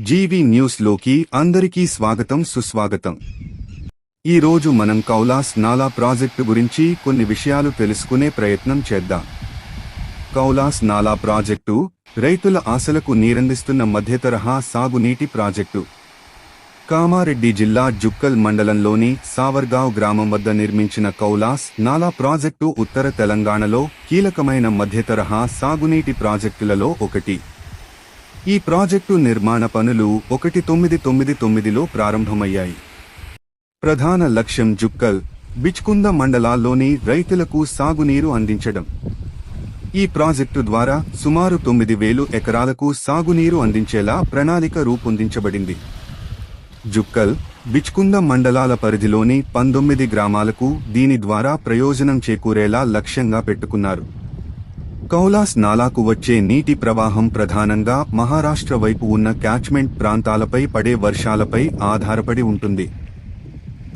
GV news లోకి అందరికీ స్వాగతం సుస్వాగతం. ఈ రోజు మనం కౌలాస్ నాలా ప్రాజెక్టు గురించి కొన్ని విషయాలు తెలుసుకునే ప్రయత్నం చేద్దాం. కౌలాస్ నాలా ప్రాజెక్టు రైతుల ఆశలకు నీరందిస్తున్న మధ్యతరహా సాగునీటి ప్రాజెక్టు. కామారెడ్డి జిల్లా జుక్కల్ మండలంలోని సావర్గావ్ గ్రామం వద్ద నిర్మించిన కౌలాస్ నాలా ప్రాజెక్టు ఉత్తర తెలంగాణలో కీలకమైన మధ్యతరహా సాగునీటి ప్రాజెక్టులలో ఒకటి. ఈ ప్రాజెక్టు నిర్మాణ పనులు 1999లో ప్రారంభమయ్యాయి. ప్రధాన లక్ష్యం జుక్కల్, బిచ్కుంద మండలాల్లోని రైతులకు సాగునీరు అందించడం. ఈ ప్రాజెక్టు ద్వారా సుమారు 9,000 ఎకరాలకు సాగునీరు అందించేలా ప్రణాళిక రూపొందించబడింది. జుక్కల్, బిచ్కుంద మండలాల పరిధిలోని 19 గ్రామాలకు దీని ద్వారా ప్రయోజనం చేకూరేలా లక్ష్యంగా పెట్టుకున్నారు. కౌలాస్ నాలాకు వచ్చే నీటి ప్రవాహం ప్రధానంగా మహారాష్ట్ర వైపు ఉన్న క్యాచ్మెంట్ ప్రాంతాలపై పడే వర్షాలపై ఆధారపడి ఉంటుంది.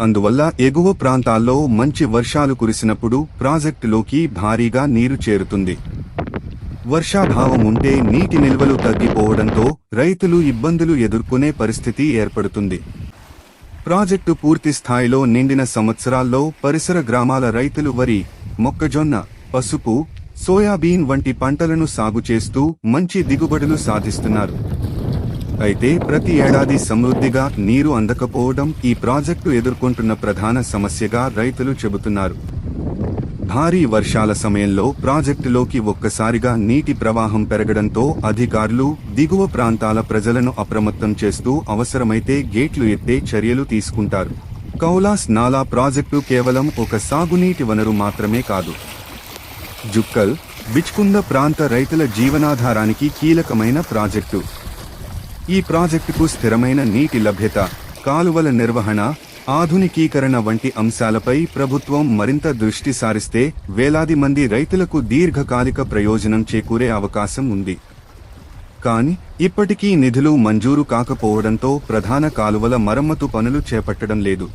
అందువల్ల ఎగువ ప్రాంతాల్లో మంచి వర్షాలు కురిసినప్పుడు ప్రాజెక్టులోకి భారీగా నీరు చేరుతుంది. వర్షాభావం ఉంటే నీటి నిల్వలు తగ్గిపోవడంతో రైతులు ఇబ్బందులు ఎదుర్కొనే పరిస్థితి ఏర్పడుతుంది. ప్రాజెక్టు పూర్తి స్థాయిలో నిండిన సంవత్సరాల్లో పరిసర గ్రామాల రైతులు వరి, మొక్కజొన్న, పసుపు, సోయాబీన్ వంటి పంటలను సాగు చేస్తూ మంచి దిగుబడులు సాధిస్తున్నారు. అయితే ప్రతి ఏడాది సమృద్ధిగా నీరు అందకపోవడం ఈ ప్రాజెక్టు ఎదుర్కొంటున్న ప్రధాన సమస్యగా రైతులు చెబుతున్నారు. భారీ వర్షాల సమయంలో ప్రాజెక్టులోకి ఒక్కసారిగా నీటి ప్రవాహం పెరగడంతో అధికారులు దిగువ ప్రాంతాల ప్రజలను అప్రమత్తం చేస్తూ అవసరమైతే గేట్లు ఎత్తే చర్యలు తీసుకుంటారు. కౌలాస్ నాలా ప్రాజెక్టు కేవలం ఒక సాగునీటి వనరు మాత్రమే కాదు. జుక్కల్, బిచ్కుంద ప్రాంత రైతుల జీవనాధారానికి కీలకమైన ప్రాజెక్టు. ఈ ప్రాజెక్టుకు స్థిరమైన నీటి లభ్యత, కాలువల నిర్వహణ, ఆధునికీకరణ వంటి అంశాలపై ప్రభుత్వం మరింత దృష్టి సారిస్తే వేలాది మంది రైతులకు దీర్ఘకాలిక ప్రయోజనం చేకూరే అవకాశం ఉంది. కానీ ఇప్పటికీ నిధులు మంజూరు కాకపోవడంతో ప్రధాన కాలువల మరమ్మతు పనులు చేపట్టడం లేదు.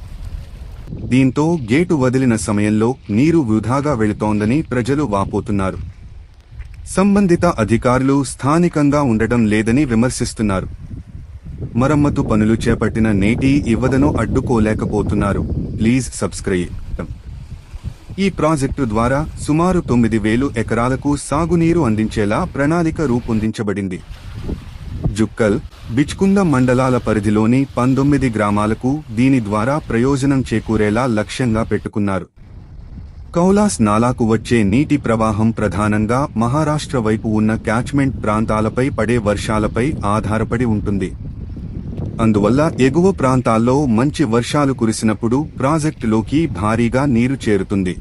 దీంతో గేటు వదిలిన సమయంలో నీరు వృధాగా వెళుతోందని ప్రజలు వాపోతున్నారు. సంబంధిత అధికారులు స్థానికంగా ఉండడం లేదని విమర్శిస్తున్నారు. మరమ్మతు పనులు చేపట్టిన నేటి ఇవ్వదను అడ్డుకోలేకపోతున్నారు. Please subscribe. ఈ ప్రాజెక్టు ద్వారా సుమారు 9,000 ఎకరాలకు సాగునీరు అందించేలా ప్రణాళిక రూపొందించబడింది. జుక్కల్, బిచ్కుంద మండలాల పరిధిలోని 19 గ్రామాలకు దీని ద్వారా ప్రయోజనం చేకూరేలా లక్ష్యంగా పెట్టుకున్నారు. కౌలాస్ నాలాకు వచ్చే నీటి ప్రవాహం ప్రధానంగా మహారాష్ట్ర వైపు ఉన్న క్యాచ్మెంట్ ప్రాంతాలపై పడే వర్షాలపై ఆధారపడి ఉంటుంది. అందువల్ల ఎగువ ప్రాంతాల్లో మంచి వర్షాలు కురిసినప్పుడు ప్రాజెక్టులోకి భారీగా నీరు చేరుతుంది.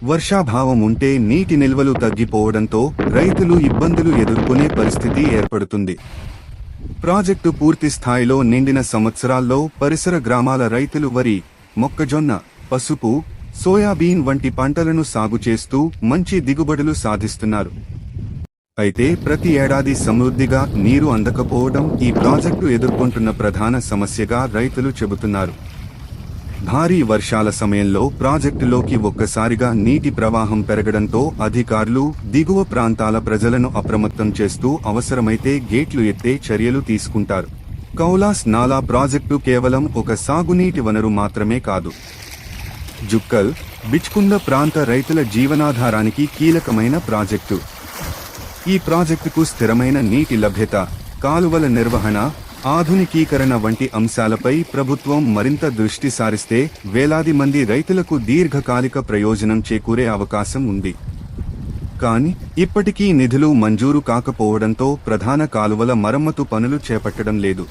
వర్షాభావం ఉంటే నీటి నిల్వలు తగ్గిపోవడంతో రైతులు ఇబ్బందులు ఎదుర్కొనే పరిస్థితి ఏర్పడుతుంది. ప్రాజెక్టు పూర్తి స్థాయిలో నిండిన సంవత్సరాల్లో పరిసర గ్రామాల రైతులు వరి, మొక్కజొన్న, పసుపు, సోయాబీన్ వంటి పంటలను సాగు చేస్తూ మంచి దిగుబడులు సాధిస్తున్నారు. అయితే ప్రతి ఏడాది సమృద్ధిగా నీరు అందకపోవడం ఈ ప్రాజెక్టు ఎదుర్కొంటున్న ప్రధాన సమస్యగా రైతులు చెబుతున్నారు. భారీ వర్షాల సమయంలో ప్రాజెక్టులోకి ఒక్కసారిగా నీటి ప్రవాహం పెరగడంతో అధికారులు దిగువ ప్రాంతాల ప్రజలను అప్రమత్తం చేస్తూ అవసరమైతే గేట్లు ఎత్తే చర్యలు తీసుకుంటారు. కౌలాస్ నాలా ప్రాజెక్టు కేవలం ఒక సాగునీటి వనరు మాత్రమే కాదు. జుక్కల్, బిచ్కుంద ప్రాంత రైతుల జీవనాధారానికి కీలకమైన ప్రాజెక్టు. ఈ ప్రాజెక్టుకు స్థిరమైన నీటి లభ్యత, కాలువల నిర్వహణ, ఆధునికీకరణ వంటి అంశాలపై ప్రభుత్వం మరింత దృష్టి సారిస్తే వేలాది మంది రైతులకు దీర్ఘకాలిక ప్రయోజనం చేకూరే అవకాశం ఉంది. కానీ ఇప్పటికీ నిధులు మంజూరు కాకపోవడంతో ప్రధాన కాలువల మరమ్మతు పనులు చేపట్టడం లేదు.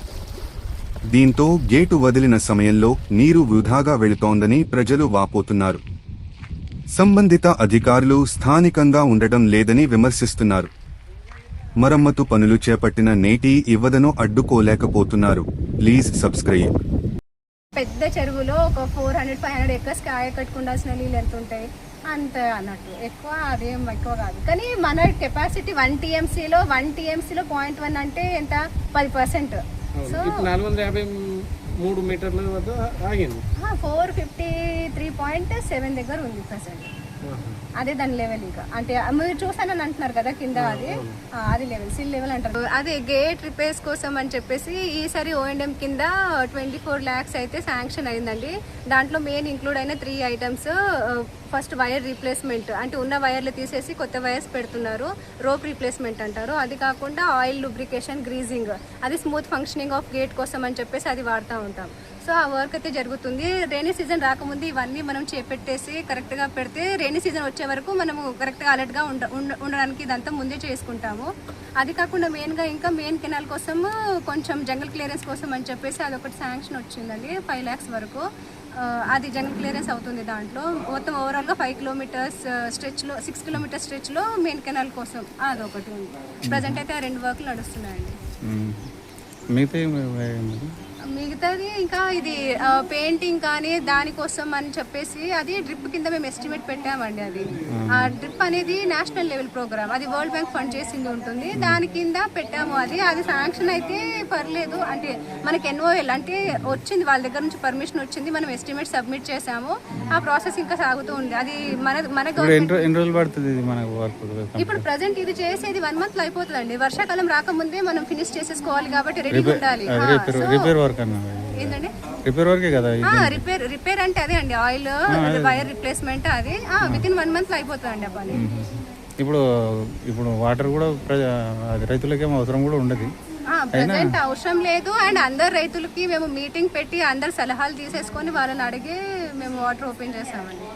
దీంతో గేటు వదిలిన సమయంలో నీరు వృధాగా వెళుతోందని ప్రజలు వాపోతున్నారు. సంబంధిత అధికారులు స్థానికంగా ఉండటం లేదని విమర్శిస్తున్నారు. మరమ్మతు పనులు చేపట్టిన నేటి ఇవ్వదను అడ్డుకోలేకపోతున్నారు. Please subscribe. పెద్ద చెరువులో ఒక 400-500 ఎకర్స్ కాయ కట్టుకుండాల్సిన నీళ్ళు ఎంత ఉంటాయి అంత అన్నట్టు, ఎక్కువ అదేం ఎక్కువ కాదు. కానీ మన కెపాసిటీ 1 TMCలో 0.1 అంటే ఎంత 10%. సో 453 మీటర్ల వద్ద ఆగింది. 453.7 దగ్గర ఉంది ప్రజెంట్. అదే దాని లెవెల్. ఇంకా అంటే మీరు చూసానని అంటున్నారు కదా కింద, అది లెవెల్, సిల్ లెవెల్ అంటారు. అదే గేట్ రిపేర్స్ కోసం అని చెప్పేసి ఈసారి ఓఎండ్ఎం కింద 24 lakhs అయితే శాంక్షన్ అయిందండి. దాంట్లో మెయిన్ ఇంక్లూడ్ అయిన 3 items. ఫస్ట్ వైర్ రీప్లేస్మెంట్, అంటే ఉన్న వైర్లు తీసేసి కొత్త వైర్స్ పెడుతున్నారు, రోప్ రీప్లేస్మెంట్ అంటారు. అది కాకుండా ఆయిల్ లూబ్రికేషన్, గ్రీజింగ్, అది స్మూత్ ఫంక్షనింగ్ ఆఫ్ గేట్ కోసం అని చెప్పేసి అది వాడుతూ ఉంటాం. సో ఆ వర్క్ అయితే జరుగుతుంది. రైనీ సీజన్ రాకముందు ఇవన్నీ మనం చేపెట్టేసి కరెక్ట్గా పెడితే రైనీ సీజన్ వచ్చే వరకు మనము కరెక్ట్గా అలర్ట్గా ఉండడానికి ఇదంతా ముందే చేసుకుంటాము. అది కాకుండా మెయిన్గా ఇంకా మెయిన్ కెనాల్ కోసం కొంచెం జంగల్ క్లియరెన్స్ కోసం అని చెప్పేసి అదొకటి శాంక్షన్ వచ్చిందండి 5 lakhs వరకు. అది జంగల్ క్లియరెన్స్ అవుతుంది. దాంట్లో మొత్తం ఓవరాల్గా 5 kilometers స్ట్రెచ్లో, 6 kilometers స్ట్రెచ్లో మెయిన్ కెనాల్ కోసం అదొకటి ఉంది. ప్రజెంట్ అయితే ఆ 2 వర్క్లు నడుస్తున్నాయండి. మిగతాది ఇంకా ఇది పెయింటింగ్ కానీ దానికోసం అని చెప్పేసి అది డ్రిప్ కింద మేము ఎస్టిమేట్ పెట్టామండి. అది ఆ డ్రిప్ అనేది నేషనల్ లెవెల్ ప్రోగ్రామ్, అది వరల్డ్ బ్యాంక్ ఫండ్ చేసింది ఉంటుంది, దాని కింద పెట్టాము. అది శాంక్షన్ అయితే పర్లేదు, అంటే మనకి ఎన్ఓఎల్ అంటే వచ్చింది, వాళ్ళ దగ్గర నుంచి పర్మిషన్ వచ్చింది, మనం ఎస్టిమేట్ సబ్మిట్ చేసాము. ఆ ప్రాసెస్ ఇంకా సాగుతూ ఉంది. అది మన ఇప్పుడు ప్రజెంట్ ఇది చేసేది 1 month అయిపోతుందండి. వర్షాకాలం రాకముందే మనం ఫినిష్ చేసేసుకోవాలి కాబట్టి రెడీ ఉండాలి. ఏంటండి రిపేర్ అంటే అదే అండి, ఆయిల్ వైర్ రిప్లేస్మెంట్, అది వితిన్ 1 month అయిపోతుందండి ఆ పని. ఇప్పుడు వాటర్ కూడా రైతులకి అవసరం కూడా ఉండదు, ప్రెసెంట్ అవసరం లేదు. అండ్ అందరు రైతులకి మేము మీటింగ్ పెట్టి అందరు సలహాలు తీసేసుకొని వాళ్ళని అడిగి మేము వాటర్ ఓపెన్ చేస్తామండి.